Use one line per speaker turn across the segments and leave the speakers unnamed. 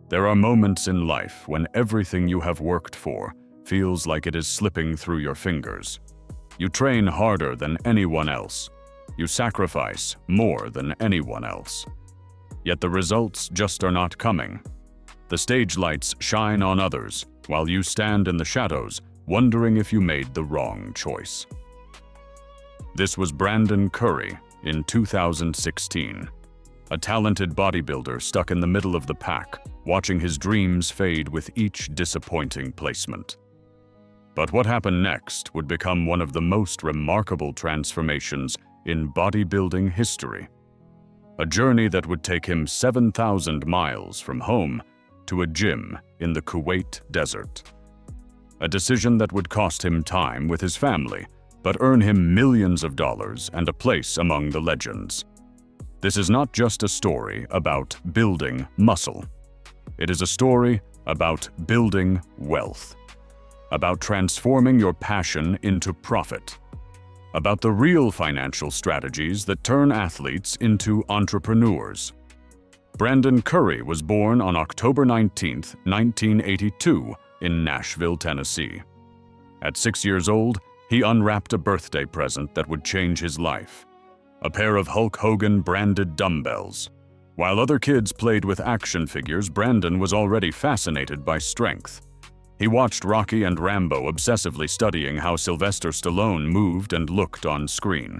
There are moments in life when everything you have worked for feels like it is slipping through your fingers. You train harder than anyone else. You sacrifice more than anyone else. Yet the results just are not coming. The stage lights shine on others, while you stand in the shadows, wondering if you made the wrong choice. This was Brandon Curry in 2016. A talented bodybuilder stuck in the middle of the pack, watching his dreams fade with each disappointing placement. But what happened next would become one of the most remarkable transformations in bodybuilding history. A journey that would take him 7,000 miles from home to a gym in the Kuwait desert. A decision that would cost him time with his family, but earn him millions of dollars and a place among the legends. This is not just a story about building muscle. It is a story about building wealth, about transforming your passion into profit, about the real financial strategies that turn athletes into entrepreneurs. Brandon Curry was born on October 19, 1982, in Nashville, Tennessee. At 6 years old, he unwrapped a birthday present that would change his life: a pair of Hulk Hogan-branded dumbbells. While other kids played with action figures, Brandon was already fascinated by strength. He watched Rocky and Rambo, obsessively studying how Sylvester Stallone moved and looked on screen.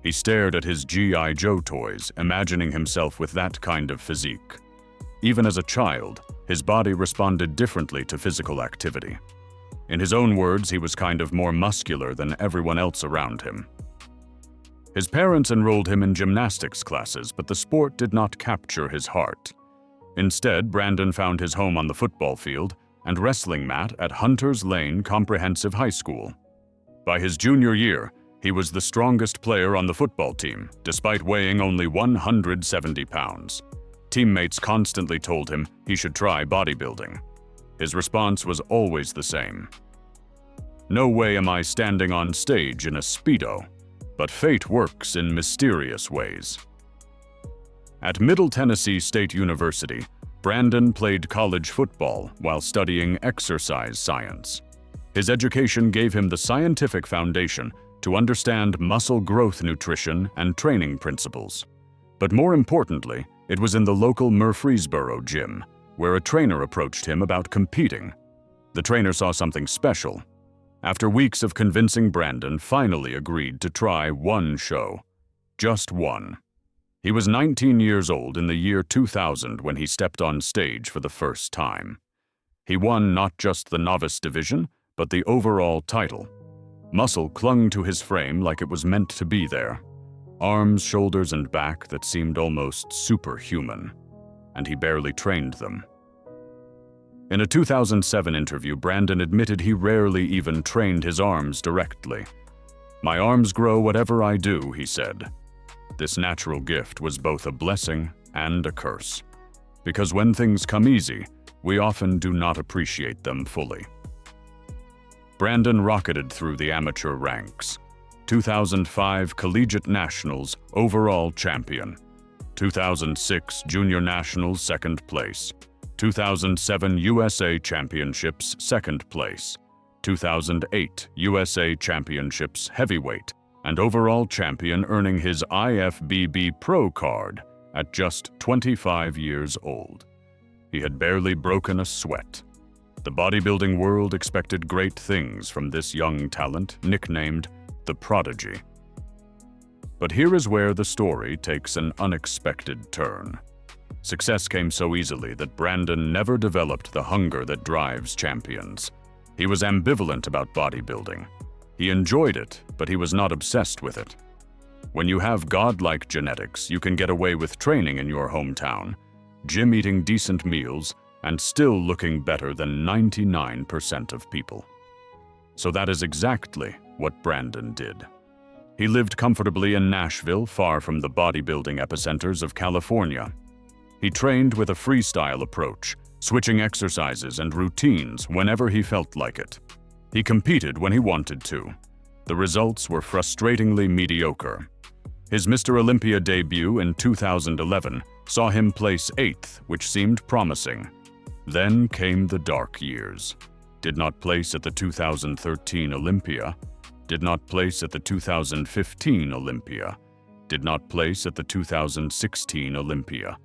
He stared at his G.I. Joe toys, imagining himself with that kind of physique. Even as a child, his body responded differently to physical activity. In his own words, he was kind of more muscular than everyone else around him. His parents enrolled him in gymnastics classes, but the sport did not capture his heart. Instead, Brandon found his home on the football field and wrestling mat at Hunters Lane Comprehensive High School. By his junior year, he was the strongest player on the football team, despite weighing only 170 pounds. Teammates constantly told him he should try bodybuilding. His response was always the same: "No way am I standing on stage in a Speedo, but fate works in mysterious ways." At Middle Tennessee State University, Brandon played college football while studying exercise science. His education gave him the scientific foundation to understand muscle growth nutrition and training principles. But more importantly, it was in the local Murfreesboro gym, where a trainer approached him about competing. The trainer saw something special. After weeks of convincing, Brandon finally agreed to try one show. Just one. He was 19 years old in the year 2000 when he stepped on stage for the first time. He won not just the novice division, but the overall title. Muscle clung to his frame like it was meant to be there. Arms, shoulders, and back that seemed almost superhuman. And he barely trained them. In a 2007 interview, Brandon admitted he rarely even trained his arms directly. "My arms grow whatever I do," he said. This natural gift was both a blessing and a curse. Because when things come easy, we often do not appreciate them fully. Brandon rocketed through the amateur ranks. 2005 Collegiate Nationals overall champion. 2006 Junior Nationals second place. 2007 USA Championships second place. 2008 USA Championships heavyweight, and overall champion, earning his IFBB Pro card at just 25 years old. He had barely broken a sweat. The bodybuilding world expected great things from this young talent, nicknamed the Prodigy. But here is where the story takes an unexpected turn. Success came so easily that Brandon never developed the hunger that drives champions. He was ambivalent about bodybuilding. He enjoyed it, but he was not obsessed with it. When you have godlike genetics, you can get away with training in your hometown, gym, eating decent meals, and still looking better than 99% of people. So that is exactly what Brandon did. He lived comfortably in Nashville, far from the bodybuilding epicenters of California. He trained with a freestyle approach, switching exercises and routines whenever he felt like it. He competed when he wanted to. The results were frustratingly mediocre. His Mr. Olympia debut in 2011 saw him place 8th, which seemed promising. Then came the dark years. Did not place at the 2013 Olympia, did not place at the 2015 Olympia, did not place at the 2016 Olympia.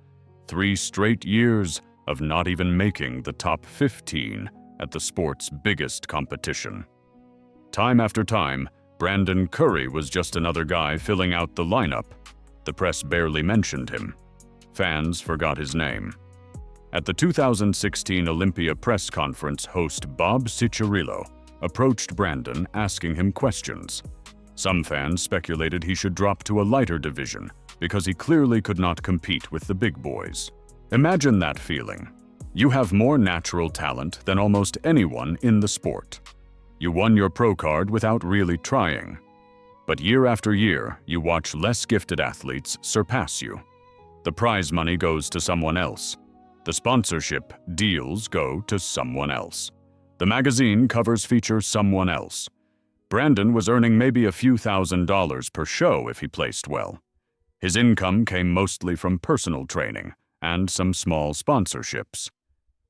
3 straight years of not even making the top 15 at the sport's biggest competition. Time after time, Brandon Curry was just another guy filling out the lineup. The press barely mentioned him. Fans forgot his name. At the 2016 Olympia press conference, host Bob Cicherillo approached Brandon asking him questions. Some fans speculated he should drop to a lighter division because he clearly could not compete with the big boys. Imagine that feeling. You have more natural talent than almost anyone in the sport. You won your pro card without really trying. But year after year, you watch less gifted athletes surpass you. The prize money goes to someone else. The sponsorship deals go to someone else. The magazine covers feature someone else. Brandon was earning maybe a few $1,000s per show if he placed well. His income came mostly from personal training and some small sponsorships.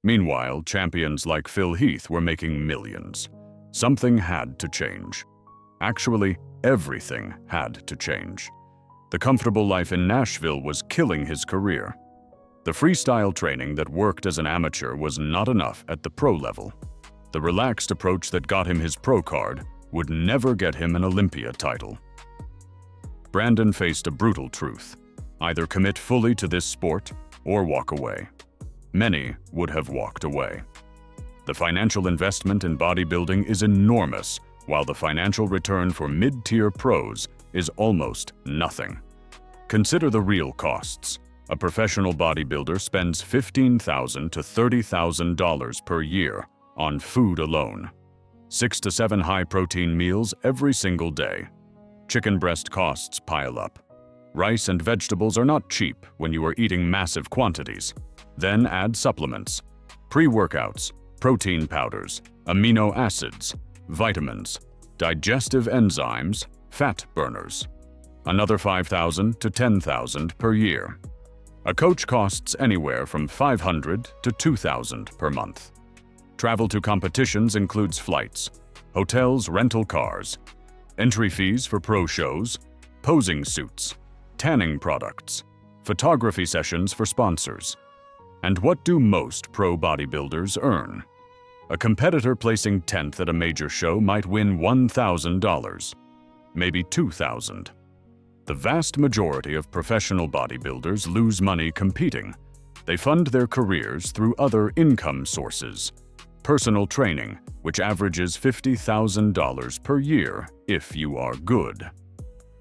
Meanwhile, champions like Phil Heath were making millions. Something had to change. Actually, everything had to change. The comfortable life in Nashville was killing his career. The freestyle training that worked as an amateur was not enough at the pro level. The relaxed approach that got him his pro card would never get him an Olympia title. Brandon faced a brutal truth: either commit fully to this sport or walk away. Many would have walked away. The financial investment in bodybuilding is enormous, while the financial return for mid-tier pros is almost nothing. Consider the real costs. A professional bodybuilder spends $15,000 to $30,000 per year on food alone. 6 to 7 high-protein meals every single day. Chicken breast costs pile up. Rice and vegetables are not cheap when you are eating massive quantities. Then add supplements, pre-workouts, protein powders, amino acids, vitamins, digestive enzymes, fat burners. Another $5,000 to $10,000 per year. A coach costs anywhere from $500 to $2,000 per month. Travel to competitions includes flights, hotels, rental cars, entry fees for pro shows, posing suits, tanning products, photography sessions for sponsors. And what do most pro bodybuilders earn? A competitor placing 10th at a major show might win $1,000, maybe $2,000. The vast majority of professional bodybuilders lose money competing. They fund their careers through other income sources. Personal training, which averages $50,000 per year if you are good.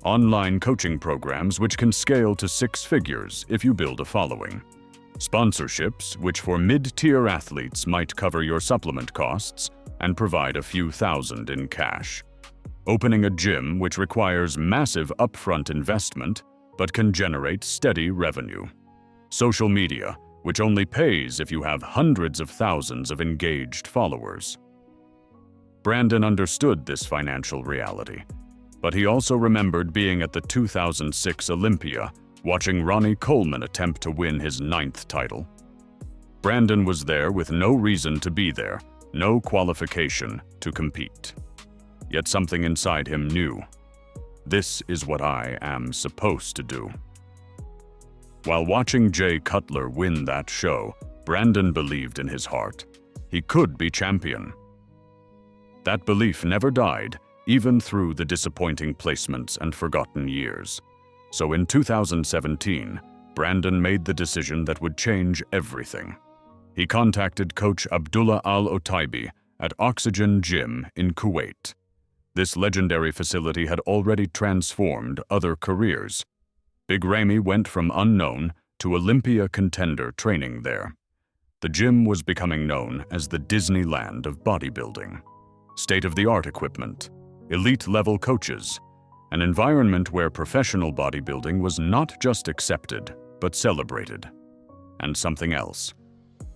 Online coaching programs, which can scale to 6 figures if you build a following. Sponsorships, which for mid-tier athletes might cover your supplement costs and provide a few thousand in cash. Opening a gym, which requires massive upfront investment but can generate steady revenue. Social media, which only pays if you have hundreds of thousands of engaged followers. Brandon understood this financial reality, but he also remembered being at the 2006 Olympia, watching Ronnie Coleman attempt to win his 9th title. Brandon was there with no reason to be there, no qualification to compete. Yet something inside him knew. This is what I am supposed to do. While watching Jay Cutler win that show, Brandon believed in his heart. He could be champion. That belief never died, even through the disappointing placements and forgotten years. So in 2017, Brandon made the decision that would change everything. He contacted coach Abdullah Al-Otaibi at Oxygen Gym in Kuwait. This legendary facility had already transformed other careers. Big Ramy went from unknown to Olympia contender training there. The gym was becoming known as the Disneyland of bodybuilding. State-of-the-art equipment, elite-level coaches, an environment where professional bodybuilding was not just accepted, but celebrated. And something else,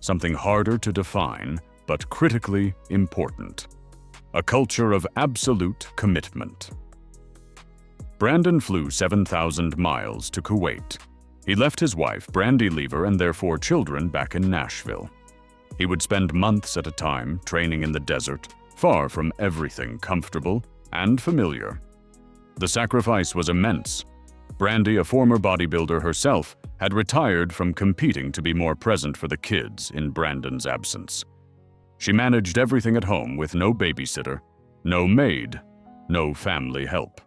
something harder to define, but critically important. A culture of absolute commitment. Brandon flew 7,000 miles to Kuwait. He left his wife, Brandy Lever, and their 4 children back in Nashville. He would spend months at a time training in the desert, far from everything comfortable and familiar. The sacrifice was immense. Brandy, a former bodybuilder herself, had retired from competing to be more present for the kids in Brandon's absence. She managed everything at home with no babysitter, no maid, no family help.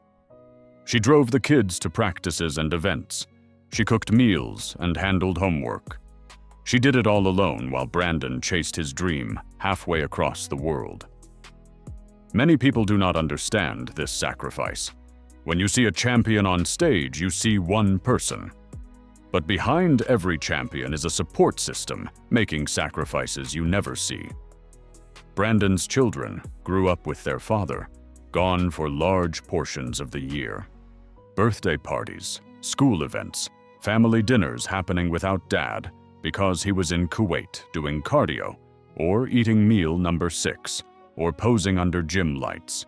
She drove the kids to practices and events. She cooked meals and handled homework. She did it all alone while Brandon chased his dream halfway across the world. Many people do not understand this sacrifice. When you see a champion on stage, you see one person. But behind every champion is a support system making sacrifices you never see. Brandon's children grew up with their father, gone for large portions of the year. Birthday parties, school events, family dinners happening without Dad because he was in Kuwait doing cardio, or eating meal number 6, or posing under gym lights.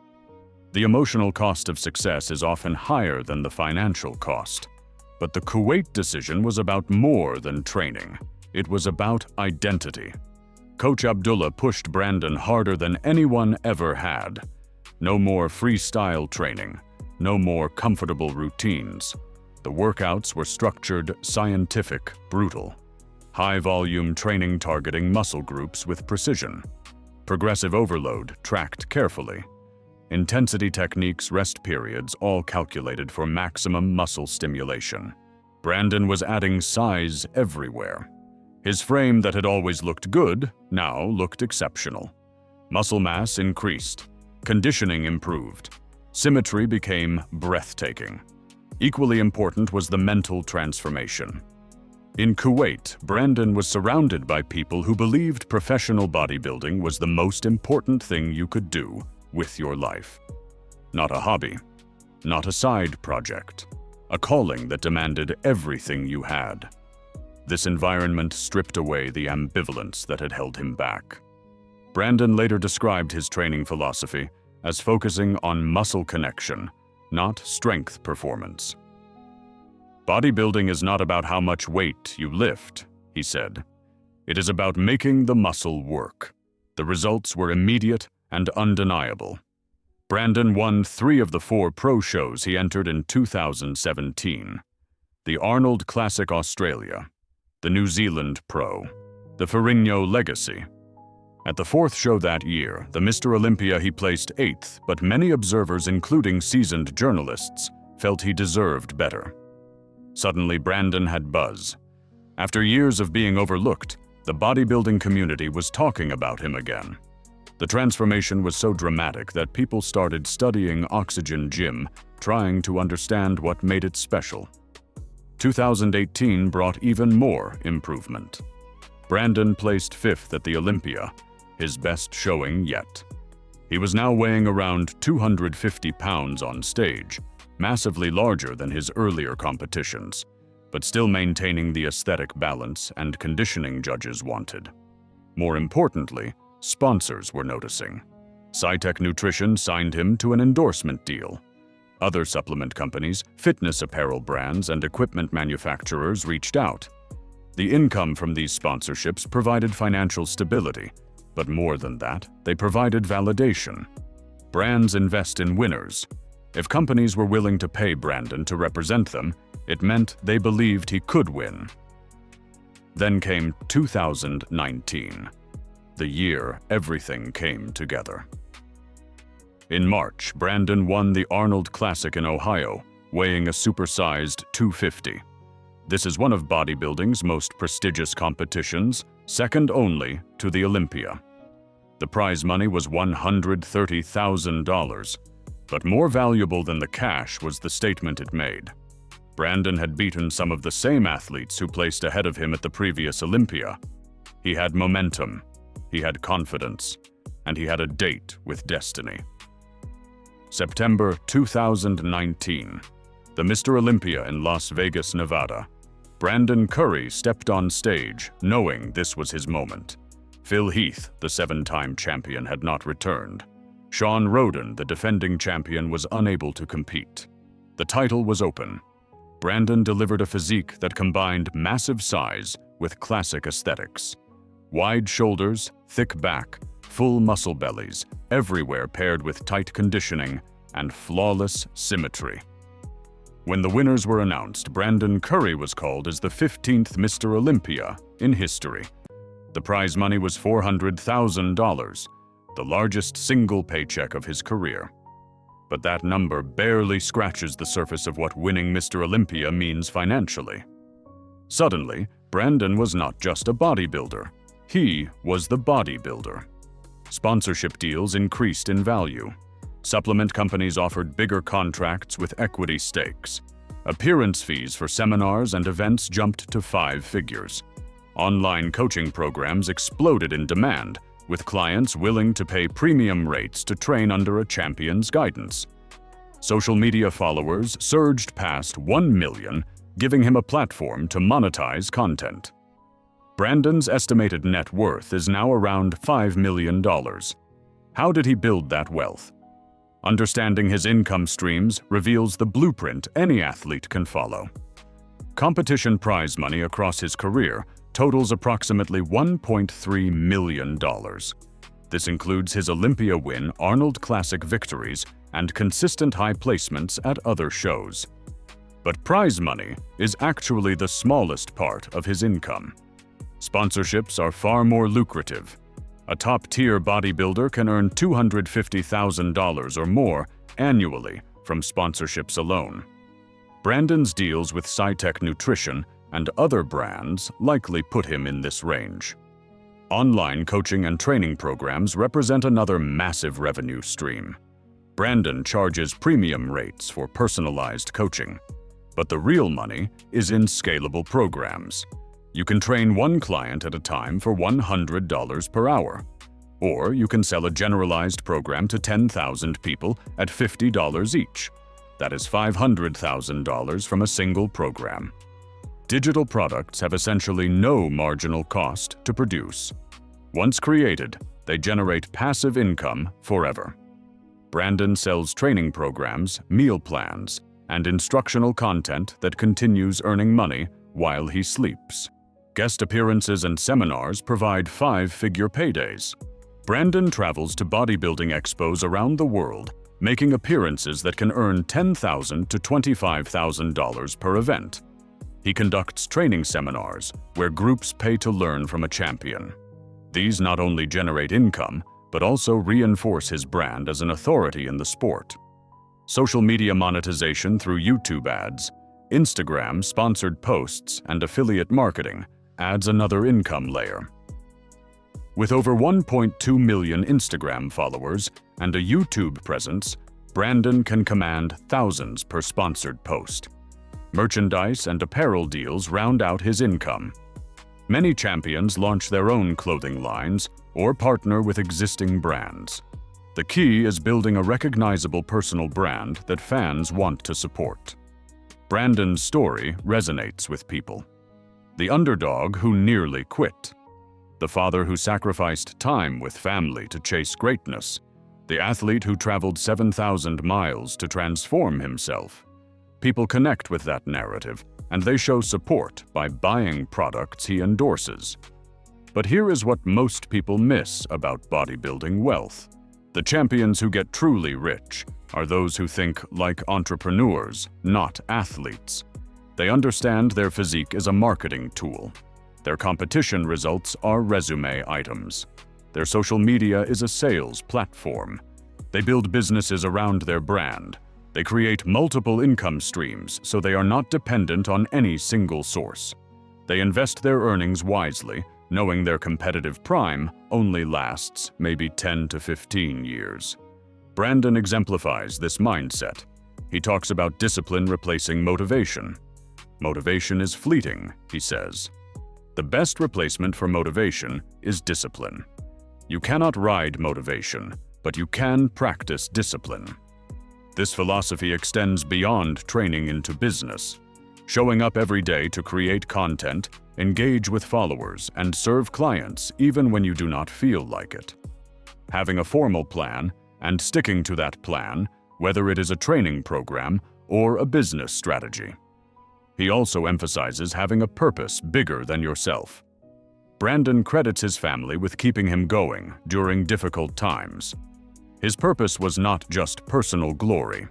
The emotional cost of success is often higher than the financial cost. But the Kuwait decision was about more than training. It was about identity. Coach Abdullah pushed Brandon harder than anyone ever had. No more freestyle training, no more comfortable routines. The workouts were structured, scientific, brutal. High-volume training targeting muscle groups with precision. Progressive overload tracked carefully. Intensity techniques, rest periods, all calculated for maximum muscle stimulation. Brandon was adding size everywhere. His frame that had always looked good now looked exceptional. Muscle mass increased. Conditioning improved. Symmetry became breathtaking. Equally important was the mental transformation. In Kuwait, Brandon was surrounded by people who believed professional bodybuilding was the most important thing you could do with your life. Not a hobby, not a side project, a calling that demanded everything you had. This environment stripped away the ambivalence that had held him back. Brandon later described his training philosophy as focusing on muscle connection, not strength performance. Bodybuilding is not about how much weight you lift, he said. It is about making the muscle work. The results were immediate and undeniable. Brandon won 3 of the 4 pro shows he entered in 2017. The Arnold Classic Australia, the New Zealand Pro, the Ferrigno Legacy. At the 4th show that year, the Mr. Olympia, he placed 8th, but many observers, including seasoned journalists, felt he deserved better. Suddenly, Brandon had buzz. After years of being overlooked, the bodybuilding community was talking about him again. The transformation was so dramatic that people started studying Oxygen Gym, trying to understand what made it special. 2018 brought even more improvement. Brandon placed 5th at the Olympia, his best showing yet. He was now weighing around 250 pounds on stage, massively larger than his earlier competitions, but still maintaining the aesthetic balance and conditioning judges wanted. More importantly, sponsors were noticing. SciTech Nutrition signed him to an endorsement deal. Other supplement companies, fitness apparel brands, and equipment manufacturers reached out. The income from these sponsorships provided financial stability, but more than that, they provided validation. Brands invest in winners. If companies were willing to pay Brandon to represent them, it meant they believed he could win. Then came 2019, the year everything came together. In March, Brandon won the Arnold Classic in Ohio, weighing a supersized 250. This is one of bodybuilding's most prestigious competitions, second only to the Olympia. The prize money was $130,000, but more valuable than the cash was the statement it made. Brandon had beaten some of the same athletes who placed ahead of him at the previous Olympia. He had momentum, he had confidence, and he had a date with destiny. September 2019, the Mr. Olympia in Las Vegas, Nevada. Brandon Curry stepped on stage, knowing this was his moment. Phil Heath, the 7-time champion, had not returned. Sean Roden, the defending champion, was unable to compete. The title was open. Brandon delivered a physique that combined massive size with classic aesthetics. Wide shoulders, thick back, full muscle bellies, everywhere paired with tight conditioning and flawless symmetry. When the winners were announced, Brandon Curry was called as the 15th Mr. Olympia in history. The prize money was $400,000, the largest single paycheck of his career. But that number barely scratches the surface of what winning Mr. Olympia means financially. Suddenly, Brandon was not just a bodybuilder. He was the bodybuilder. Sponsorship deals increased in value. Supplement companies offered bigger contracts with equity stakes. Appearance fees for seminars and events jumped to 5 figures. Online coaching programs exploded in demand, with clients willing to pay premium rates to train under a champion's guidance. Social media followers surged past 1 million, giving him a platform to monetize content. Brandon's estimated net worth is now around $5 million. How did he build that wealth? Understanding his income streams reveals the blueprint any athlete can follow. Competition prize money across his career totals approximately $1.3 million. This includes his Olympia win, Arnold Classic victories, and consistent high placements at other shows. But prize money is actually the smallest part of his income. Sponsorships are far more lucrative. A top-tier bodybuilder can earn $250,000 or more annually from sponsorships alone. Brandon's deals with SciTech Nutrition and other brands likely put him in this range. Online coaching and training programs represent another massive revenue stream. Brandon charges premium rates for personalized coaching, but the real money is in scalable programs. You can train one client at a time for $100 per hour. Or you can sell a generalized program to 10,000 people at $50 each. That is $500,000 from a single program. Digital products have essentially no marginal cost to produce. Once created, they generate passive income forever. Brandon sells training programs, meal plans, and instructional content that continues earning money while he sleeps. Guest appearances and seminars provide 5-figure paydays. Brandon travels to bodybuilding expos around the world, making appearances that can earn $10,000 to $25,000 per event. He conducts training seminars where groups pay to learn from a champion. These not only generate income, but also reinforce his brand as an authority in the sport. Social media monetization through YouTube ads, Instagram sponsored posts, and affiliate marketing adds another income layer. With over 1.2 million Instagram followers and a YouTube presence, Brandon can command thousands per sponsored post. Merchandise and apparel deals round out his income. Many champions launch their own clothing lines or partner with existing brands. The key is building a recognizable personal brand that fans want to support. Brandon's story resonates with people. The underdog who nearly quit. The father who sacrificed time with family to chase greatness. The athlete who traveled 7,000 miles to transform himself. People connect with that narrative, and they show support by buying products he endorses. But here is what most people miss about bodybuilding wealth. The champions who get truly rich are those who think like entrepreneurs, not athletes. They understand their physique is a marketing tool. Their competition results are resume items. Their social media is a sales platform. They build businesses around their brand. They create multiple income streams so they are not dependent on any single source. They invest their earnings wisely, knowing their competitive prime only lasts maybe 10 to 15 years. Brandon exemplifies this mindset. He talks about discipline replacing motivation. Motivation is fleeting, he says. The best replacement for motivation is discipline. You cannot ride motivation, but you can practice discipline. This philosophy extends beyond training into business. Showing up every day to create content, engage with followers, and serve clients even when you do not feel like it. Having a formal plan and sticking to that plan, whether it is a training program or a business strategy. He also emphasizes having a purpose bigger than yourself. Brandon credits his family with keeping him going during difficult times. His purpose was not just personal glory.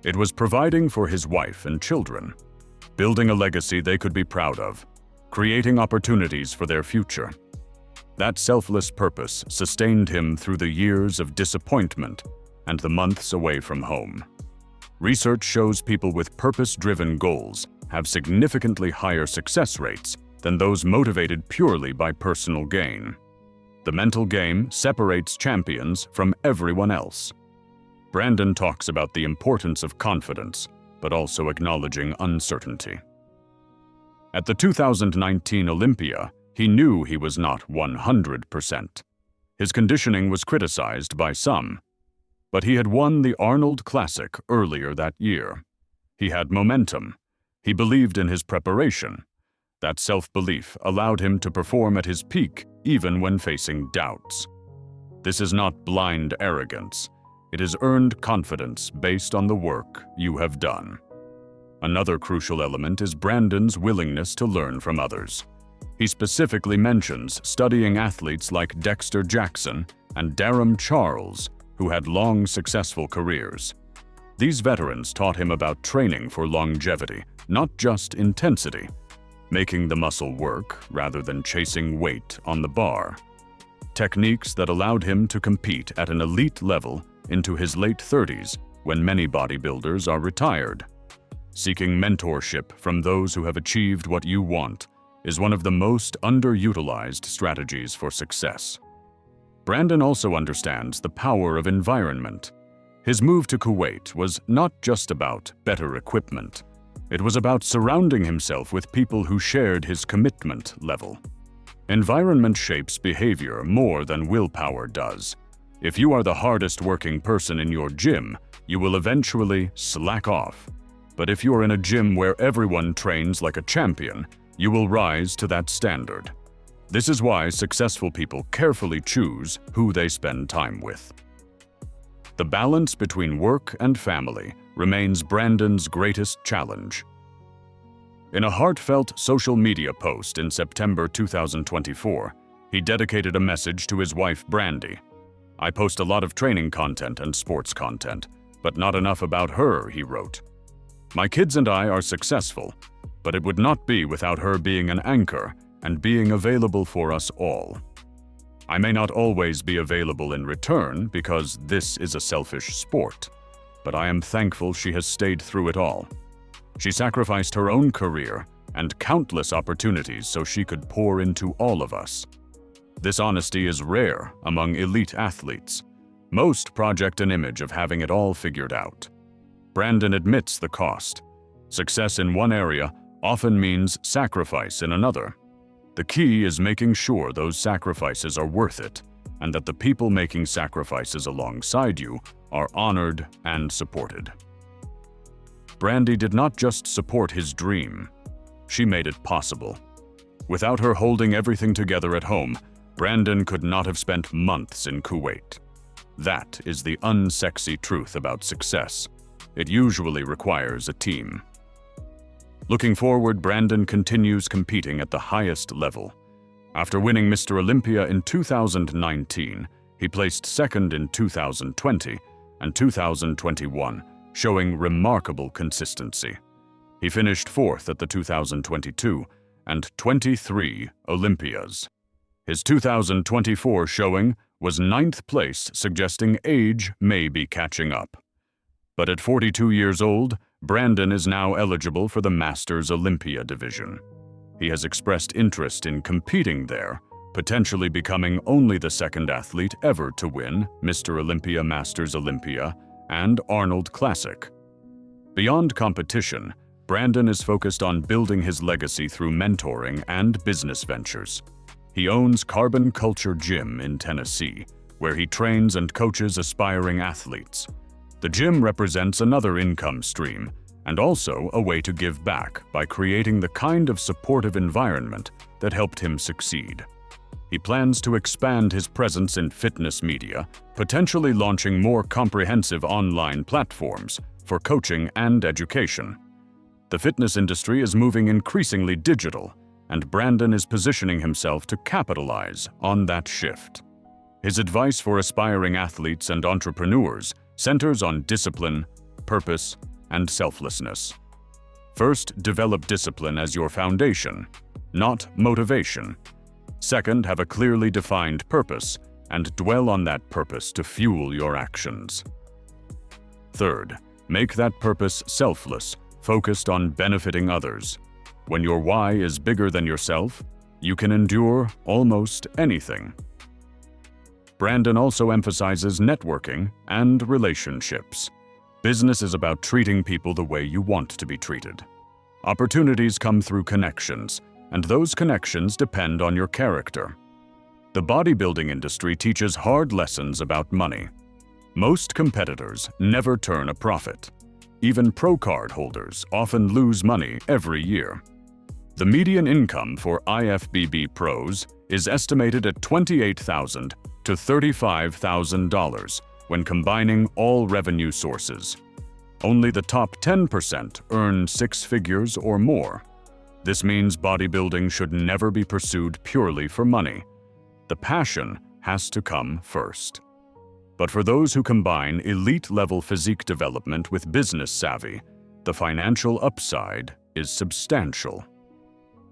It was providing for his wife and children, building a legacy they could be proud of, creating opportunities for their future. That selfless purpose sustained him through the years of disappointment and the months away from home. Research shows people with purpose-driven goals have significantly higher success rates than those motivated purely by personal gain. The mental game separates champions from everyone else. Brandon talks about the importance of confidence, but also acknowledging uncertainty. At the 2019 Olympia, he knew he was not 100%. His conditioning was criticized by some, but he had won the Arnold Classic earlier that year. He had momentum. He believed in his preparation. That self-belief allowed him to perform at his peak even when facing doubts. This is not blind arrogance. It is earned confidence based on the work you have done. Another crucial element is Brandon's willingness to learn from others. He specifically mentions studying athletes like Dexter Jackson and Darren Charles, who had long, successful careers. These veterans taught him about training for longevity, not just intensity, making the muscle work rather than chasing weight on the bar. Techniques that allowed him to compete at an elite level into his late 30s when many bodybuilders are retired. Seeking mentorship from those who have achieved what you want is one of the most underutilized strategies for success. Brandon also understands the power of environment. His move to Kuwait was not just about better equipment. It was about surrounding himself with people who shared his commitment level. Environment shapes behavior more than willpower does. If you are the hardest working person in your gym, you will eventually slack off. But if you're in a gym where everyone trains like a champion, you will rise to that standard. This is why successful people carefully choose who they spend time with. The balance between work and family remains Brandon's greatest challenge. In a heartfelt social media post in September 2024, he dedicated a message to his wife, Brandy. "I post a lot of training content and sports content, but not enough about her," he wrote. "My kids and I are successful, but it would not be without her being an anchor and being available for us all. I may not always be available in return because this is a selfish sport, but I am thankful she has stayed through it all. She sacrificed her own career and countless opportunities so she could pour into all of us. This honesty is rare among elite athletes. Most project an image of having it all figured out. Brandon admits the cost. Success in one area often means sacrifice in another. The key is making sure those sacrifices are worth it, and that the people making sacrifices alongside you are honored and supported." Brandy did not just support his dream, she made it possible. Without her holding everything together at home, Brandon could not have spent months in Kuwait. That is the unsexy truth about success. It usually requires a team. Looking forward, Brandon continues competing at the highest level. After winning Mr. Olympia in 2019, he placed second in 2020 and 2021, showing remarkable consistency. He finished fourth at the 2022 and 23 Olympias. His 2024 showing was ninth place, suggesting age may be catching up. But at 42 years old, Brandon is now eligible for the Masters Olympia division. He has expressed interest in competing there, potentially becoming only the second athlete ever to win Mr. Olympia, Masters Olympia, and Arnold Classic. Beyond competition, Brandon is focused on building his legacy through mentoring and business ventures. He owns Carbon Culture Gym in Tennessee, where he trains and coaches aspiring athletes. The gym represents another income stream and also a way to give back by creating the kind of supportive environment that helped him succeed. He plans to expand his presence in fitness media, potentially launching more comprehensive online platforms for coaching and education. The fitness industry is moving increasingly digital, and Brandon is positioning himself to capitalize on that shift. His advice for aspiring athletes and entrepreneurs centers on discipline, purpose, and selflessness. First, develop discipline as your foundation, not motivation. Second, have a clearly defined purpose and dwell on that purpose to fuel your actions. Third, make that purpose selfless, focused on benefiting others. When your why is bigger than yourself, you can endure almost anything. Brandon also emphasizes networking and relationships. Business is about treating people the way you want to be treated. Opportunities come through connections, and those connections depend on your character. The bodybuilding industry teaches hard lessons about money. Most competitors never turn a profit. Even pro card holders often lose money every year. The median income for IFBB pros is estimated at $28,000 to $35,000 when combining all revenue sources. Only the top 10% earn 6 figures or more. This means bodybuilding should never be pursued purely for money. The passion has to come first. But for those who combine elite-level physique development with business savvy, the financial upside is substantial.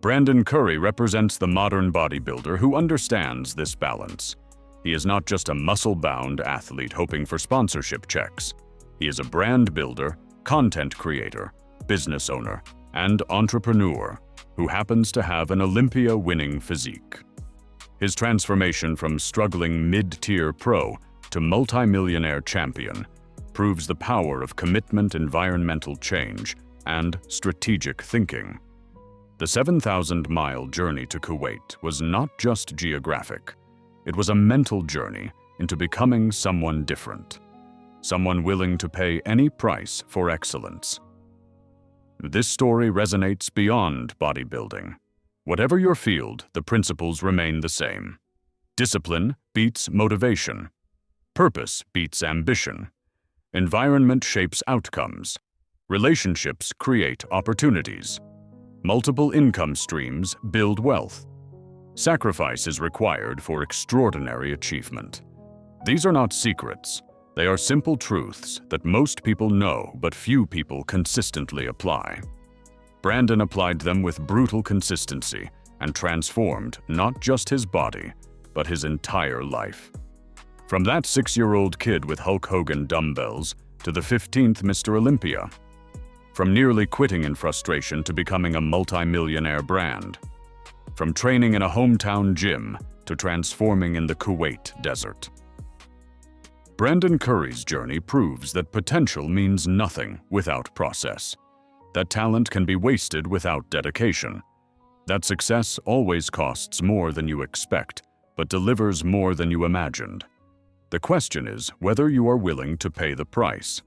Brandon Curry represents the modern bodybuilder who understands this balance. He is not just a muscle-bound athlete hoping for sponsorship checks. He is a brand builder, content creator, business owner, and entrepreneur who happens to have an Olympia-winning physique. His transformation from struggling mid-tier pro to multimillionaire champion proves the power of commitment, environmental change, and strategic thinking. The 7,000-mile journey to Kuwait was not just geographic. It was a mental journey into becoming someone different, someone willing to pay any price for excellence. This story resonates beyond bodybuilding. Whatever your field, the principles remain the same. Discipline beats motivation. Purpose beats ambition. Environment shapes outcomes. Relationships create opportunities. Multiple income streams build wealth. Sacrifice is required for extraordinary achievement. These are not secrets. They are simple truths that most people know but few people consistently apply. Brandon applied them with brutal consistency and transformed not just his body, but his entire life. From that 6-year-old kid with Hulk Hogan dumbbells to the 15th Mr. Olympia. From nearly quitting in frustration to becoming a multi-millionaire brand. From training in a hometown gym to transforming in the Kuwait desert. Brandon Curry's journey proves that potential means nothing without process. That talent can be wasted without dedication. That success always costs more than you expect, but delivers more than you imagined. The question is whether you are willing to pay the price.